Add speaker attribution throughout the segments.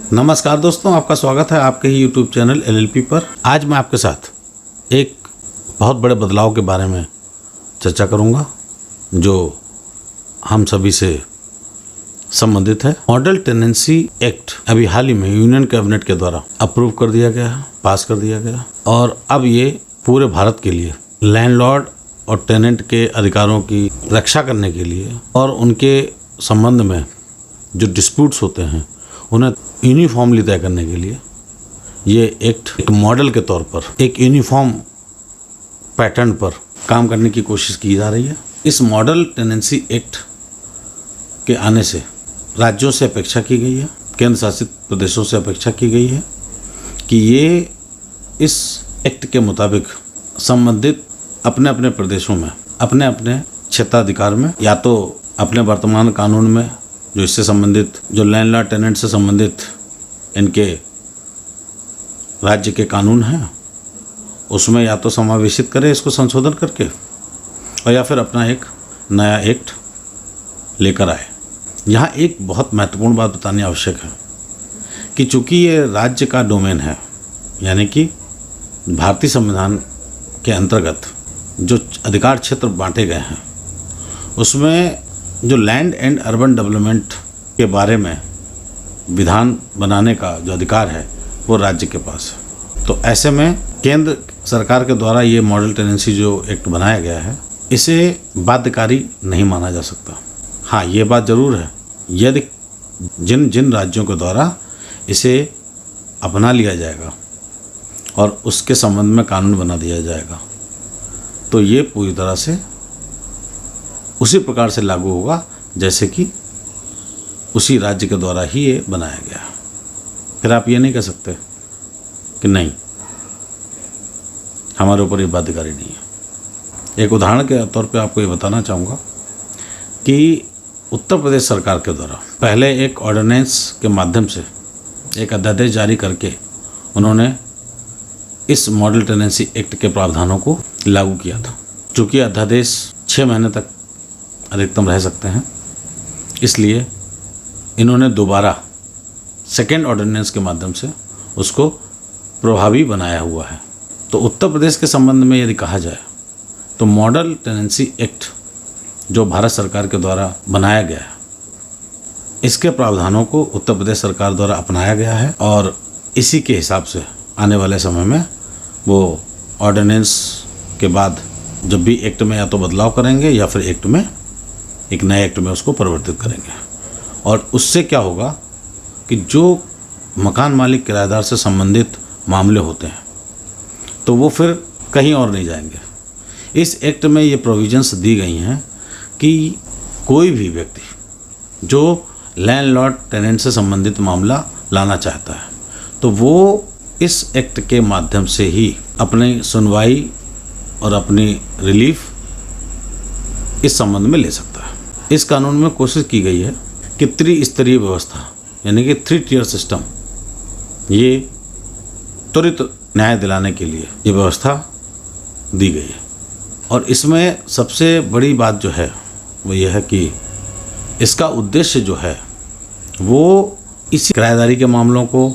Speaker 1: नमस्कार दोस्तों, आपका स्वागत है आपके ही YouTube चैनल LLP पर। आज मैं आपके साथ एक बहुत बड़े बदलाव के बारे में चर्चा करूंगा जो हम सभी से संबंधित है। मॉडल टेनेंसी एक्ट अभी हाल ही में यूनियन कैबिनेट के द्वारा अप्रूव कर दिया गया है, पास कर दिया गया और अब ये पूरे भारत के लिए लैंडलॉर्ड और टेनेंट के अधिकारों की रक्षा करने के लिए और उनके संबंध में जो डिस्प्यूट्स होते हैं उन्हें यूनिफॉर्मली तय करने के लिए ये एक्ट एक मॉडल के तौर पर एक यूनिफॉर्म पैटर्न पर काम करने की कोशिश की जा रही है। इस मॉडल टेनेंसी एक्ट के आने से राज्यों से अपेक्षा की गई है, केंद्र शासित प्रदेशों से अपेक्षा की गई है कि ये इस एक्ट के मुताबिक संबंधित अपने अपने प्रदेशों में अपने अपने क्षेत्राधिकार में या तो अपने वर्तमान कानून में जो इससे संबंधित जो लैंडलॉर्ड टेनेंट से संबंधित इनके राज्य के कानून हैं उसमें या तो समावेशित करें इसको संशोधन करके और या फिर अपना एक नया एक्ट लेकर आए। यहाँ एक बहुत महत्वपूर्ण बात बतानी आवश्यक है कि चूंकि ये राज्य का डोमेन है, यानी कि भारतीय संविधान के अंतर्गत जो अधिकार क्षेत्र बांटे गए हैं उसमें जो लैंड एंड अर्बन डेवलपमेंट के बारे में विधान बनाने का जो अधिकार है वो राज्य के पास है। तो ऐसे में केंद्र सरकार के द्वारा ये मॉडल टेनेंसी जो एक्ट बनाया गया है इसे बाध्यकारी नहीं माना जा सकता। हाँ, ये बात ज़रूर है, यदि जिन जिन राज्यों के द्वारा इसे अपना लिया जाएगा और उसके संबंध में कानून बना दिया जाएगा तो ये पूरी तरह से उसी प्रकार से लागू होगा जैसे कि उसी राज्य के द्वारा ही ये बनाया गया। फिर आप ये नहीं कह सकते कि नहीं, हमारे ऊपर ये बाध्यकारी नहीं है। एक उदाहरण के तौर पे आपको ये बताना चाहूँगा कि उत्तर प्रदेश सरकार के द्वारा पहले एक ऑर्डिनेंस के माध्यम से एक अध्यादेश जारी करके उन्होंने इस मॉडल टेनेंसी एक्ट के प्रावधानों को लागू किया था। चूँकि अध्यादेश 6 महीने तक अधिकतम रह सकते हैं, इसलिए इन्होंने दोबारा सेकेंड ऑर्डिनेंस के माध्यम से उसको प्रभावी बनाया हुआ है। तो उत्तर प्रदेश के संबंध में यदि कहा जाए तो मॉडल टेनेंसी एक्ट जो भारत सरकार के द्वारा बनाया गया है इसके प्रावधानों को उत्तर प्रदेश सरकार द्वारा अपनाया गया है और इसी के हिसाब से आने वाले समय में वो ऑर्डिनेंस के बाद जब भी एक्ट में या तो बदलाव करेंगे या फिर एक्ट में एक नए एक्ट में उसको परिवर्तित करेंगे। और उससे क्या होगा कि जो मकान मालिक किराएदार से संबंधित मामले होते हैं तो वो फिर कहीं और नहीं जाएंगे। इस एक्ट में ये प्रोविजंस दी गई हैं कि कोई भी व्यक्ति जो लैंडलॉर्ड टेनेंट से संबंधित मामला लाना चाहता है तो वो इस एक्ट के माध्यम से ही अपनी सुनवाई और अपनी रिलीफ इस संबंध में ले सकता है। इस कानून में कोशिश की गई है कि त्रिस्तरीय व्यवस्था यानी कि 3 टियर सिस्टम ये त्वरित न्याय दिलाने के लिए ये व्यवस्था दी गई है। और इसमें सबसे बड़ी बात जो है वो ये है कि इसका उद्देश्य जो है वो इसी किराएदारी के मामलों को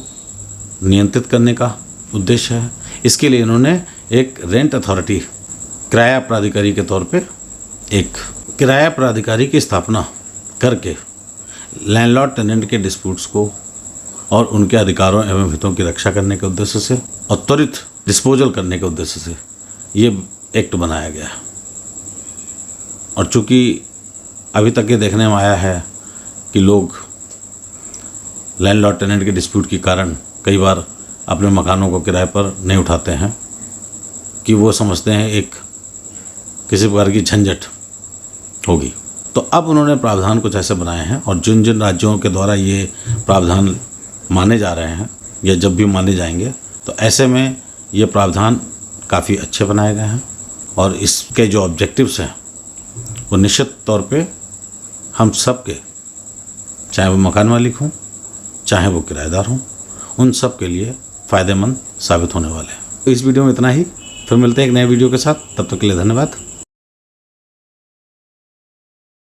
Speaker 1: नियंत्रित करने का उद्देश्य है। इसके लिए इन्होंने एक रेंट अथॉरिटी किराया प्राधिकारी के तौर पे एक किराया प्राधिकारी की स्थापना करके लैंडलॉर्ड टेनेंट के डिस्प्यूट्स को और उनके अधिकारों एवं हितों की रक्षा करने के उद्देश्य से और त्वरित डिस्पोजल करने के उद्देश्य से ये एक्ट बनाया गया है। और चूँकि अभी तक ये देखने में आया है कि लोग लैंडलॉर्ड टेनेंट के डिस्प्यूट के कारण कई बार अपने मकानों को किराए पर नहीं उठाते हैं कि वो समझते हैं एक किसी प्रकार की झंझट होगी। तो अब उन्होंने प्रावधान कुछ ऐसे बनाए हैं और जिन जिन राज्यों के द्वारा ये प्रावधान माने जा रहे हैं या जब भी माने जाएंगे तो ऐसे में ये प्रावधान काफ़ी अच्छे बनाए गए हैं और इसके जो ऑब्जेक्टिव्स हैं वो निश्चित तौर पे हम सब के, चाहे वो मकान मालिक हों चाहे वो किराएदार हों, उन सब के लिए फ़ायदेमंद साबित होने वाले हैं। तो इस वीडियो में इतना ही, फिर मिलते हैं एक नए वीडियो के साथ। तब तक के लिए धन्यवाद।